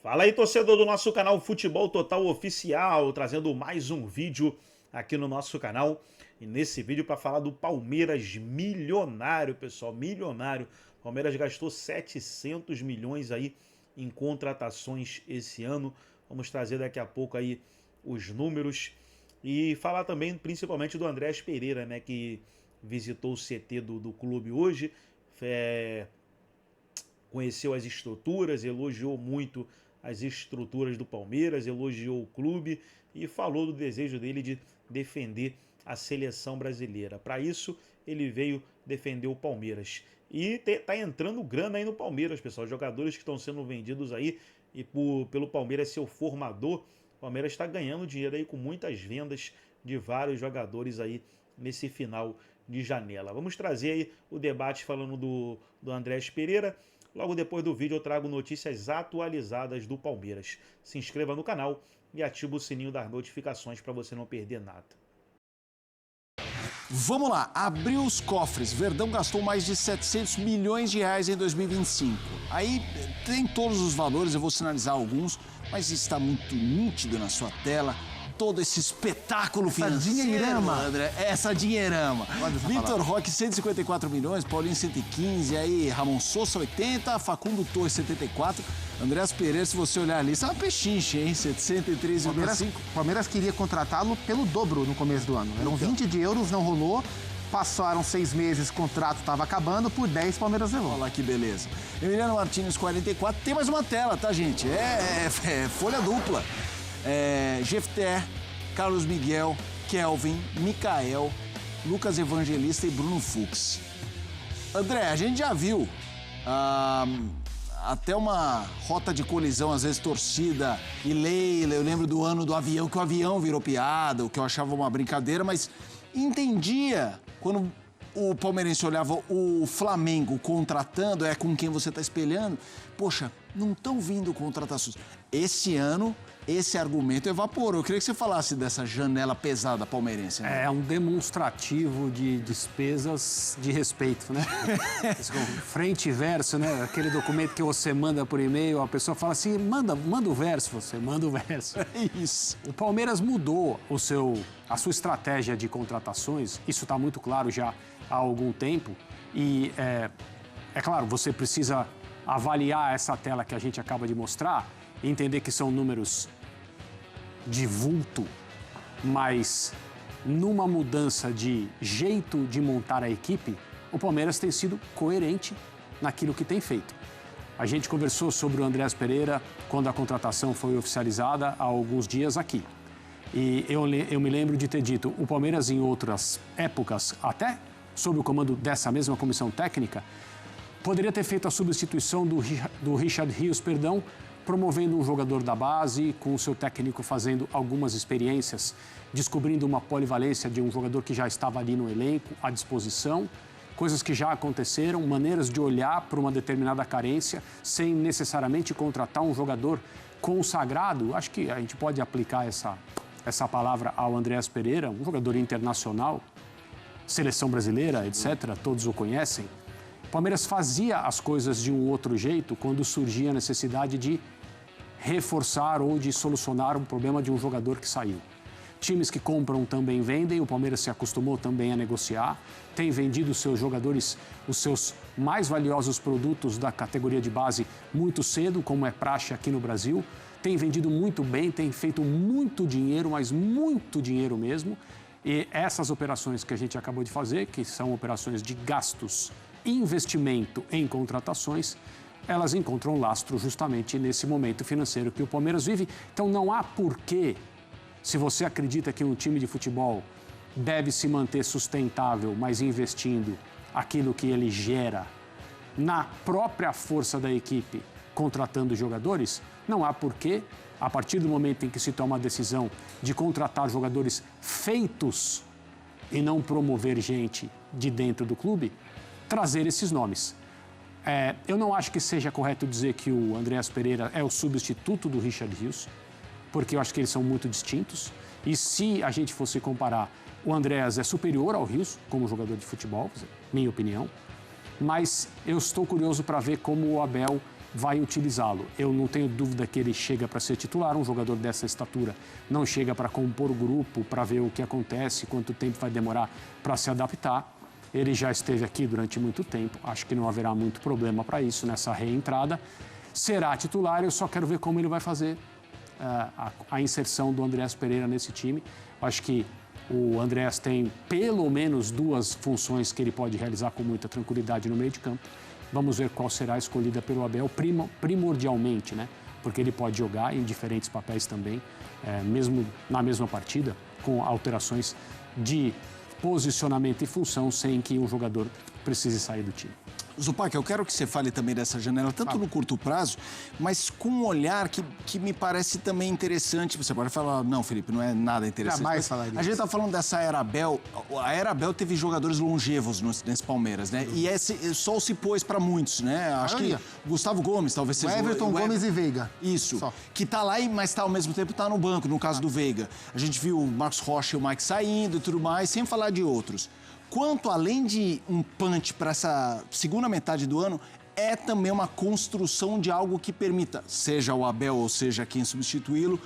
Fala aí, torcedor do nosso canal Futebol Total Oficial, trazendo mais um vídeo aqui no nosso canal. E nesse vídeo para falar do Palmeiras milionário, pessoal, milionário. O Palmeiras gastou 700 milhões aí em contratações esse ano. Vamos trazer daqui a pouco aí os números e falar também principalmente do Andreas Pereira, né, que visitou o CT do clube hoje, conheceu as estruturas, elogiou muito as estruturas do Palmeiras, elogiou o clube e falou do desejo dele de defender a seleção brasileira. Para isso, ele veio defender o Palmeiras. E tá entrando grana aí no Palmeiras, pessoal. Jogadores que estão sendo vendidos aí e pelo Palmeiras ser o formador, o Palmeiras está ganhando dinheiro aí com muitas vendas de vários jogadores aí nesse final de janela. Vamos trazer aí o debate falando do Andreas Pereira. Logo depois do vídeo eu trago notícias atualizadas do Palmeiras. Se inscreva no canal e ative o sininho das notificações para você não perder nada. Vamos lá, abriu os cofres. Verdão gastou mais de 700 milhões de reais em 2025. Aí tem todos os valores, eu vou sinalizar alguns, mas está muito nítido na sua tela. Todo esse espetáculo financeiro, dinheirama. André, essa dinheirama. Vitor Roque, 154 milhões, Paulinho, 115, aí Ramon Sousa, 80, Facundo Torres, 74, Andreas Pereira, se você olhar ali, isso é uma pechinche, hein, 703,5. O Palmeiras queria contratá-lo pelo dobro no começo do ano. Eram 20 de euros, não rolou. Passaram 6 meses, o contrato estava acabando, por 10 o Palmeiras levou. Olha lá que beleza. Emiliano Martins, 44, tem mais uma tela, tá, gente? É folha dupla. Jefter, Carlos Miguel, Kelvin, Mikael, Lucas Evangelista e Bruno Fux. André, a gente já viu até uma rota de colisão, às vezes torcida e Leila. Eu lembro do ano do avião, que o avião virou piada, o que eu achava uma brincadeira, mas entendia quando o palmeirense olhava o Flamengo contratando, com quem você está espelhando. Poxa, não estão vindo contratações. Esse ano, esse argumento evaporou. Eu queria que você falasse dessa janela pesada palmeirense. Né? É um demonstrativo de despesas de respeito, né? Frente e verso, né? Aquele documento que você manda por e-mail, a pessoa fala assim, manda o verso, você manda o verso. É isso. O Palmeiras mudou a sua estratégia de contratações, isso está muito claro já há algum tempo. E, é claro, você precisa avaliar essa tela que a gente acaba de mostrar e entender que são números de vulto, mas numa mudança de jeito de montar a equipe, o Palmeiras tem sido coerente naquilo que tem feito. A gente conversou sobre o Andreas Pereira quando a contratação foi oficializada há alguns dias aqui. E eu me lembro de ter dito, o Palmeiras em outras épocas, até sob o comando dessa mesma comissão técnica, poderia ter feito a substituição do Richard Rios, promovendo um jogador da base, com o seu técnico fazendo algumas experiências, descobrindo uma polivalência de um jogador que já estava ali no elenco, à disposição, coisas que já aconteceram, maneiras de olhar para uma determinada carência, sem necessariamente contratar um jogador consagrado. Acho que a gente pode aplicar essa palavra ao Andreas Pereira, um jogador internacional, seleção brasileira, etc., todos o conhecem. O Palmeiras fazia as coisas de um outro jeito quando surgia a necessidade de reforçar ou de solucionar um problema de um jogador que saiu. Times que compram também vendem, o Palmeiras se acostumou também a negociar, tem vendido os seus jogadores, os seus mais valiosos produtos da categoria de base muito cedo, como é praxe aqui no Brasil, tem vendido muito bem, tem feito muito dinheiro, mas muito dinheiro mesmo, e essas operações que a gente acabou de fazer, que são operações de gastos, investimento em contratações, elas encontram lastro justamente nesse momento financeiro que o Palmeiras vive. Então não há porquê, se você acredita que um time de futebol deve se manter sustentável, mas investindo aquilo que ele gera na própria força da equipe, contratando jogadores, não há porquê, a partir do momento em que se toma a decisão de contratar jogadores feitos e não promover gente de dentro do clube, trazer esses nomes. Eu não acho que seja correto dizer que o Andreas Pereira é o substituto do Richard Rios, porque eu acho que eles são muito distintos. E se a gente fosse comparar, o Andreas é superior ao Rios como jogador de futebol, minha opinião. Mas eu estou curioso para ver como o Abel vai utilizá-lo. Eu não tenho dúvida que ele chega para ser titular, um jogador dessa estatura não chega para compor o grupo, para ver o que acontece, quanto tempo vai demorar para se adaptar. Ele já esteve aqui durante muito tempo, acho que não haverá muito problema para isso nessa reentrada. Será titular, eu só quero ver como ele vai fazer a inserção do Andreas Pereira nesse time. Acho que o Andreas tem pelo menos 2 funções que ele pode realizar com muita tranquilidade no meio de campo. Vamos ver qual será a escolhida pelo Abel, primordialmente, né? Porque ele pode jogar em diferentes papéis também, mesmo na mesma partida, com alterações de posicionamento e função, sem que o jogador precise sair do time. Zupac, eu quero que você fale também dessa janela, tanto no curto prazo, mas com um olhar que me parece também interessante. Você pode falar, não, Felipe, não é nada interessante. Jamais falaria. A gente está falando dessa era Abel. A era Abel teve jogadores longevos nesse Palmeiras, né? E esse sol se pôs para muitos, né? Acho que Gustavo Gomes talvez seja... Everton, Gomes e Veiga. Isso. Só. Que tá lá, mas tá ao mesmo tempo tá no banco, no caso do Veiga. A gente viu o Marcos Rocha e o Mike saindo e tudo mais, sem falar de outros. Quanto, além de um punch para essa segunda metade do ano, é também uma construção de algo que permita, seja o Abel ou seja quem substituí-lo,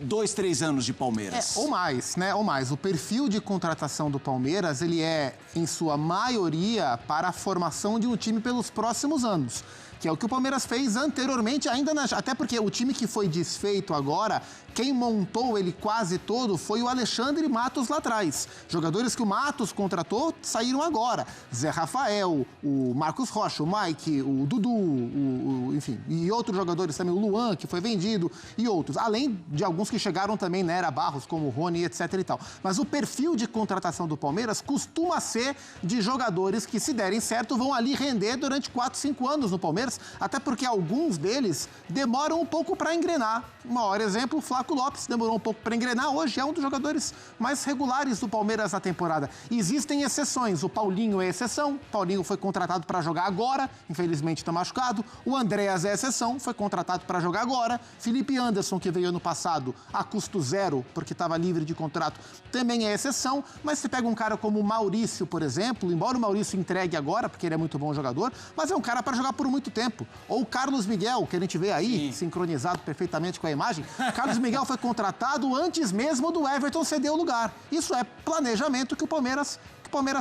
2, 3 anos de Palmeiras. Ou mais, né? Ou mais. O perfil de contratação do Palmeiras, ele é, em sua maioria, para a formação de um time pelos próximos anos. Que é o que o Palmeiras fez anteriormente, até porque o time que foi desfeito agora, quem montou ele quase todo foi o Alexandre Matos lá atrás. Jogadores que o Matos contratou saíram agora. Zé Rafael, o Marcos Rocha, o Mike, o Dudu, enfim, e outros jogadores também, o Luan, que foi vendido, e outros. Além de alguns que chegaram também na era Barros, como o Rony, etc e tal. Mas o perfil de contratação do Palmeiras costuma ser de jogadores que, se derem certo, vão ali render durante 4, 5 anos no Palmeiras, até porque alguns deles demoram um pouco para engrenar. O maior exemplo, o Flaco Lopes demorou um pouco para engrenar, hoje é um dos jogadores mais regulares do Palmeiras na temporada. Existem exceções, o Paulinho é exceção, o Paulinho foi contratado para jogar agora, infelizmente está machucado. O Andreas é exceção, foi contratado para jogar agora. Felipe Anderson, que veio ano passado a custo zero, porque estava livre de contrato, também é exceção. Mas se pega um cara como o Maurício, por exemplo, embora o Maurício entregue agora, porque ele é muito bom jogador, mas é um cara para jogar por muito tempo. Ou o Carlos Miguel, que a gente vê aí, sincronizado perfeitamente com a imagem. Carlos Miguel foi contratado antes mesmo do Everton ceder o lugar. Isso é planejamento que o Palmeiras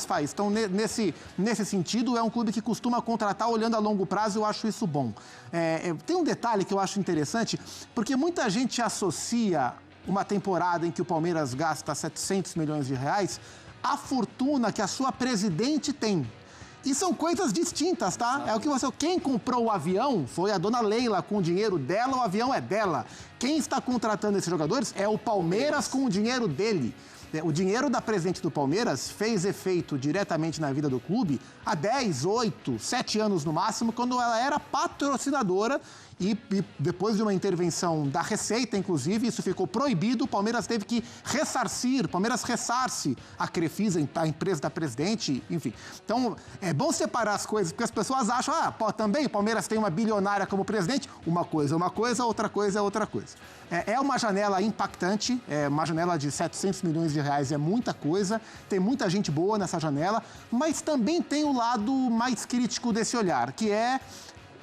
faz. Então, nesse sentido, é um clube que costuma contratar olhando a longo prazo, eu acho isso bom. Tem um detalhe que eu acho interessante, porque muita gente associa uma temporada em que o Palmeiras gasta 700 milhões de reais à fortuna que a sua presidente tem. E são coisas distintas, tá? É o que quem comprou o avião foi a dona Leila, com o dinheiro dela, o avião é dela. Quem está contratando esses jogadores é o Palmeiras com o dinheiro dele. O dinheiro da presidente do Palmeiras fez efeito diretamente na vida do clube há 10, 8, 7 anos no máximo, quando ela era patrocinadora. E depois de uma intervenção da Receita, inclusive, isso ficou proibido, o Palmeiras teve que ressarcir, o Palmeiras ressarce a Crefisa, a empresa da presidente, enfim. Então, é bom separar as coisas, porque as pessoas acham, também o Palmeiras tem uma bilionária como presidente, uma coisa é uma coisa, outra coisa é outra coisa. É uma janela impactante, uma janela de 700 milhões de reais é muita coisa, tem muita gente boa nessa janela, mas também tem o lado mais crítico desse olhar, que é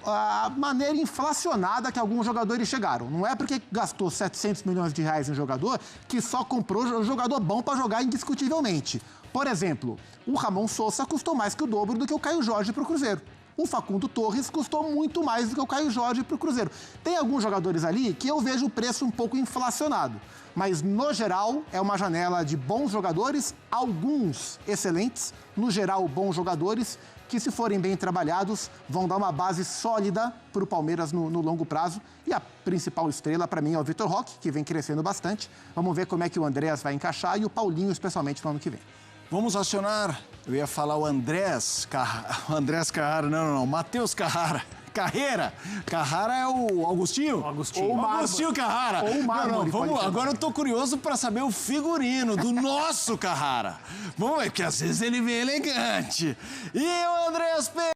a maneira inflacionada que alguns jogadores chegaram. Não é porque gastou 700 milhões de reais em jogador que só comprou um jogador bom para jogar indiscutivelmente. Por exemplo, o Ramon Sousa custou mais que o dobro do que o Caio Jorge para o Cruzeiro. O Facundo Torres custou muito mais do que o Caio Jorge para o Cruzeiro. Tem alguns jogadores ali que eu vejo o preço um pouco inflacionado. Mas, no geral, é uma janela de bons jogadores, alguns excelentes, no geral, bons jogadores, que, se forem bem trabalhados, vão dar uma base sólida para o Palmeiras no longo prazo. E a principal estrela, para mim, é o Vitor Roque, que vem crescendo bastante. Vamos ver como é que o Andreas vai encaixar e o Paulinho, especialmente, no ano que vem. Vamos acionar, eu ia falar o Andrés Carrara, não, Matheus Carrara. Carrara é o Augustinho? Augustinho Carrara. Ou o Mármore. Agora eu tô curioso para saber o figurino do nosso Carrara. Vamos ver, porque às vezes ele vem elegante. E o Andreas Pereira.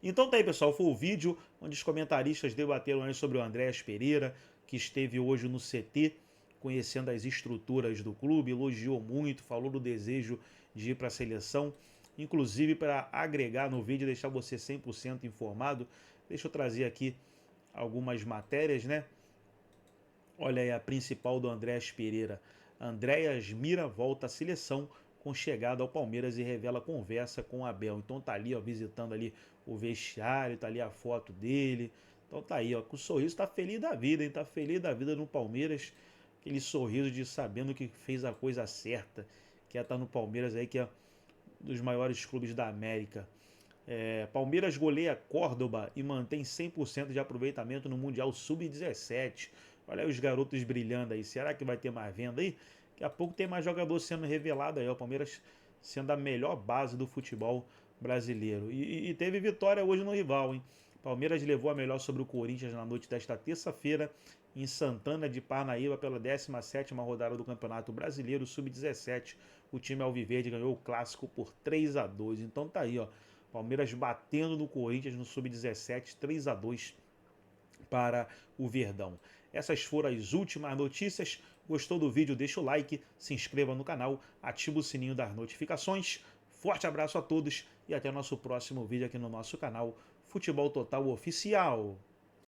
Então tá aí, pessoal, foi o vídeo onde os comentaristas debateram aí sobre o Andreas Pereira, que esteve hoje no CT, conhecendo as estruturas do clube, elogiou muito, falou do desejo de ir para a seleção. inclusive para agregar no vídeo e deixar você 100% informado. Deixa eu trazer aqui algumas matérias, né? Olha aí a principal do Andréas Pereira. Andréas Mira volta à seleção com chegada ao Palmeiras e revela conversa com o Abel. Então tá ali, ó, visitando ali o vestiário, tá ali a foto dele. Então tá aí, ó, com o sorriso, tá feliz da vida, hein? Tá feliz da vida no Palmeiras. Aquele sorriso de sabendo que fez a coisa certa, que é estar no Palmeiras aí, que é um dos maiores clubes da América. Palmeiras goleia Córdoba e mantém 100% de aproveitamento no Mundial Sub-17. Olha aí os garotos brilhando aí. Será que vai ter mais venda aí? Daqui a pouco tem mais jogador sendo revelado aí. O Palmeiras sendo a melhor base do futebol brasileiro. E teve vitória hoje no rival, hein? Palmeiras levou a melhor sobre o Corinthians na noite desta terça-feira em Santana de Parnaíba pela 17ª rodada do Campeonato Brasileiro Sub-17. O time alviverde ganhou o clássico por 3-2. Então tá aí, ó. Palmeiras batendo no Corinthians no Sub-17, 3-2 para o Verdão. Essas foram as últimas notícias. Gostou do vídeo? Deixa o like, se inscreva no canal, ativa o sininho das notificações. Forte abraço a todos e até o nosso próximo vídeo aqui no nosso canal Futebol Total Oficial.